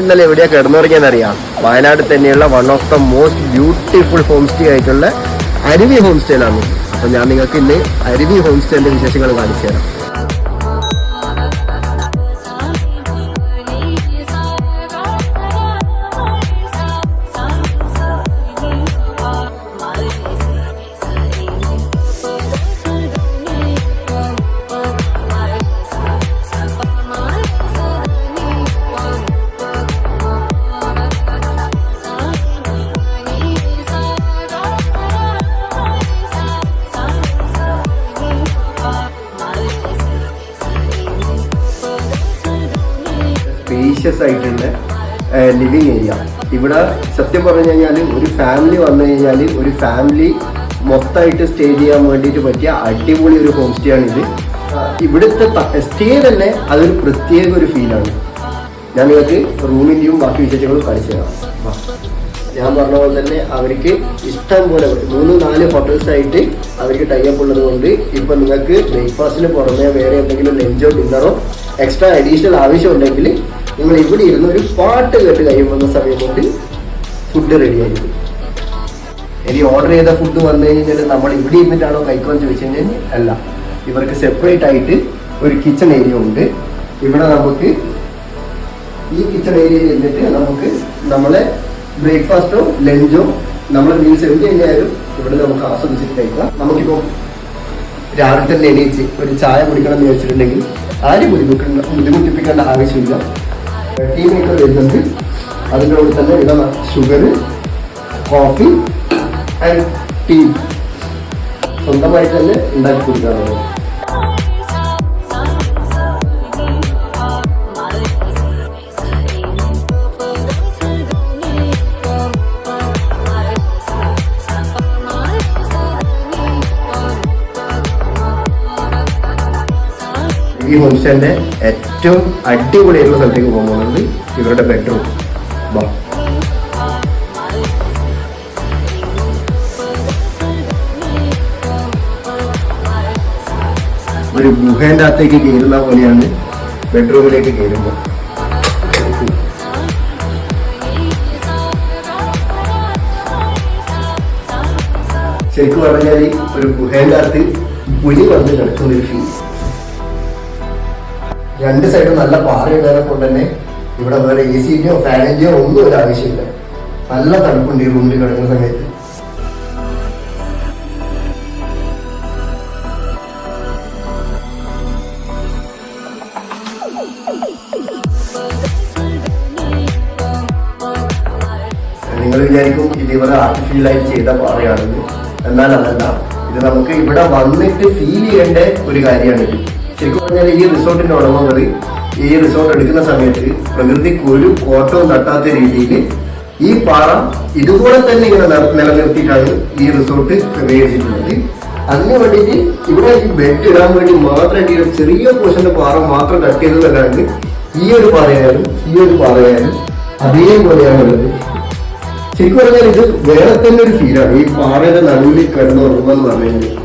ഇന്നലെ എവിടെയാ കിടന്നുറങ്ങിയെന്നറിയാം? വയനാട് തന്നെയുള്ള one of the most beautiful home stay ആയിട്ടുള്ള അരുവി ഹോം സ്റ്റേയിലാണ്. അപ്പൊ ഞാൻ നിങ്ങൾക്ക് ഇന്ന് അരുവി ഹോം സ്റ്റേന്റെ വിശേഷങ്ങൾ കാണിച്ചു തരാം. സ്പേഷ്യസ് ആയിട്ടുള്ള ലിവിങ് ഏരിയ. ഇവിടെ സത്യം പറഞ്ഞു കഴിഞ്ഞാൽ ഒരു ഫാമിലി വന്നു കഴിഞ്ഞാൽ ഒരു ഫാമിലി മൊത്തമായിട്ട് സ്റ്റേ ചെയ്യാൻ വേണ്ടിയിട്ട് പറ്റിയ അടിപൊളി ഒരു ഹോം സ്റ്റേ ആണ് ഇത്. ഇവിടുത്തെ സ്റ്റേ തന്നെ അതൊരു പ്രത്യേക ഒരു ഫീലാണ്. ഞാൻ നിങ്ങൾക്ക് റൂമിൻ്റെയും ബാക്കി വിശേഷങ്ങളും കാണിച്ചു തരാം. ഞാൻ പറഞ്ഞ പോലെ തന്നെ അവർക്ക് ഇഷ്ടം പോലെ 3-4 ഹോട്ടൽസായിട്ട് അവർക്ക് ടൈപ്പ് ഉള്ളത് കൊണ്ട് ഇപ്പം നിങ്ങൾക്ക് ബ്രേക്ക്ഫാസ്റ്റിന് പുറമെ വേറെ എന്തെങ്കിലും ലഞ്ചോ ഡിന്നറോ എക്സ്ട്രാ അഡീഷണൽ ആവശ്യമുണ്ടെങ്കിൽ നിങ്ങൾ ഇവിടെ ഇരുന്ന് ഒരു പാട്ട് കേട്ട് കഴിയുന്ന സമയം കൊണ്ട് ഫുഡ് റെഡി ആയിരിക്കും. ഇനി ഓർഡർ ചെയ്ത ഫുഡ് വന്നു കഴിഞ്ഞാൽ നമ്മൾ ഇവിടെ ഇരുന്നിട്ടാണോ കഴിക്കുമെന്ന് ചോദിച്ചു കഴിഞ്ഞാൽ അല്ല, ഇവർക്ക് സെപ്പറേറ്റ് ആയിട്ട് ഒരു കിച്ചൺ ഏരിയ ഉണ്ട്. ഇവിടെ നമുക്ക് ഈ കിച്ചൺ ഏരിയയിൽ ഇരുന്നിട്ട് നമുക്ക് നമ്മളെ ബ്രേക്ക്ഫാസ്റ്റോ ലഞ്ചോ നമ്മളെ മീൽസ് എന്ത് കഴിഞ്ഞാലും ഇവിടെ നമുക്ക് ആസ്വദിച്ചിട്ട് കഴിക്കാം. നമുക്കിപ്പോൾ രാവിലെ തന്നെ എണീച്ച് ഒരു ചായ കുടിക്കണം എന്ന് വെച്ചിട്ടുണ്ടെങ്കിൽ ആരും ബുദ്ധിമുട്ടിപ്പിക്കേണ്ട ആവശ്യമില്ല. ടീ മേക്കർ വരുന്നുണ്ട്, അതിൻ്റെ കൂടെ തന്നെ ഇവിടെ ഷുഗർ, കോഫി ആൻഡ് ടീ സ്വന്തമായിട്ട് തന്നെ ഉണ്ടാക്കി കൊടുക്കാറുള്ളത്. ഈ ഹോം സ്റ്റേന്റെ ഏറ്റവും അടിപൊളിയായിട്ടുള്ള സ്ഥലത്തേക്ക് പോകുന്നത് ഇവരുടെ ബെഡ്റൂം. ഒരു ഗുഹേന്റെ അകത്തേക്ക് കയറുന്ന പോലെയാണ് ബെഡ്റൂമിലേക്ക് കയറുമ്പോൾ. ശരിക്കും പറഞ്ഞാൽ ഒരു ഗുഹേന്റെ അകത്ത് പുലി വന്ന് കിടക്കുന്ന ഒരു ഫീൽ. രണ്ട് സൈഡും നല്ല പാറയുള്ളതിനെ കൊണ്ട് തന്നെ ഇവിടെ വേറെ AC-ന്റെയോ ഫാനിന്റെയോ ഒന്നും ഒരു ആവശ്യമില്ല. നല്ല തണുപ്പുണ്ട് ഈ റൂമിൽ കിടക്കുന്ന സമയത്ത്. നിങ്ങൾ വിചാരിക്കും ഇത് ഇവരെ ആർട്ടിഫിഷ്യലായിട്ട് ചെയ്ത പാറയാണെന്ന്. എന്നാൽ അതല്ല, ഇത് നമുക്ക് ഇവിടെ വന്നിട്ട് ഫീൽ ചെയ്യേണ്ട ഒരു കാര്യമാണിത്. ശരിക്കും പറഞ്ഞാൽ ഈ റിസോർട്ടിന്റെ ഉടമകൾ ഈ റിസോർട്ട് എടുക്കുന്ന സമയത്ത് പ്രകൃതിക്ക് ഒരു കോട്ടവും തട്ടാത്ത രീതിയിൽ ഈ പാറ ഇതുപോലെ തന്നെ ഇങ്ങനെ നിലനിർത്തിയിട്ടാണ് ഈ റിസോർട്ട് ക്രമീകരിച്ചിട്ടുള്ളത്. അതിന് വേണ്ടിയിട്ട് ഇവിടെ ഈ ബെഡ് ഇടാൻ വേണ്ടി മാത്രമായിട്ട് ഈ ചെറിയ പോർഷന്റെ പാറ മാത്രം കട്ട് ചെയ്തതല്ലാണ്ട് ഈ ഒരു പാറയായാലും അതേപോലെയാണുള്ളത്. ശരിക്കും പറഞ്ഞാൽ ഇത് വേറെ തന്നെ ഒരു ഫീലാണ് ഈ പാറയുടെ നടുവിൽ കിടന്നുറങ്ങുക എന്ന് പറഞ്ഞു കഴിഞ്ഞാൽ.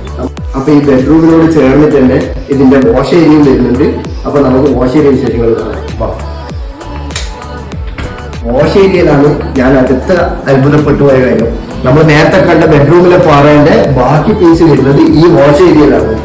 അപ്പൊ ഈ ബെഡ്റൂമിനോട് ചേർന്ന് തന്നെ ഇതിന്റെ വാഷ് ഏരിയയും വരുന്നുണ്ട്. അപ്പൊ നമുക്ക് വാഷ് ഏരിയ വിശേഷങ്ങൾ കാണാം. വാഷ് ഏരിയയിലാണ് ഞാൻ അടുത്ത അത്ഭുതപ്പെട്ടു പോയ കാര്യം. നമ്മൾ നേരത്തെ കണ്ട ബെഡ്റൂമിലെ പാറയുടെ ബാക്കി പീസ് വരുന്നത് ഈ വാഷ് ഏരിയയിലാണ്.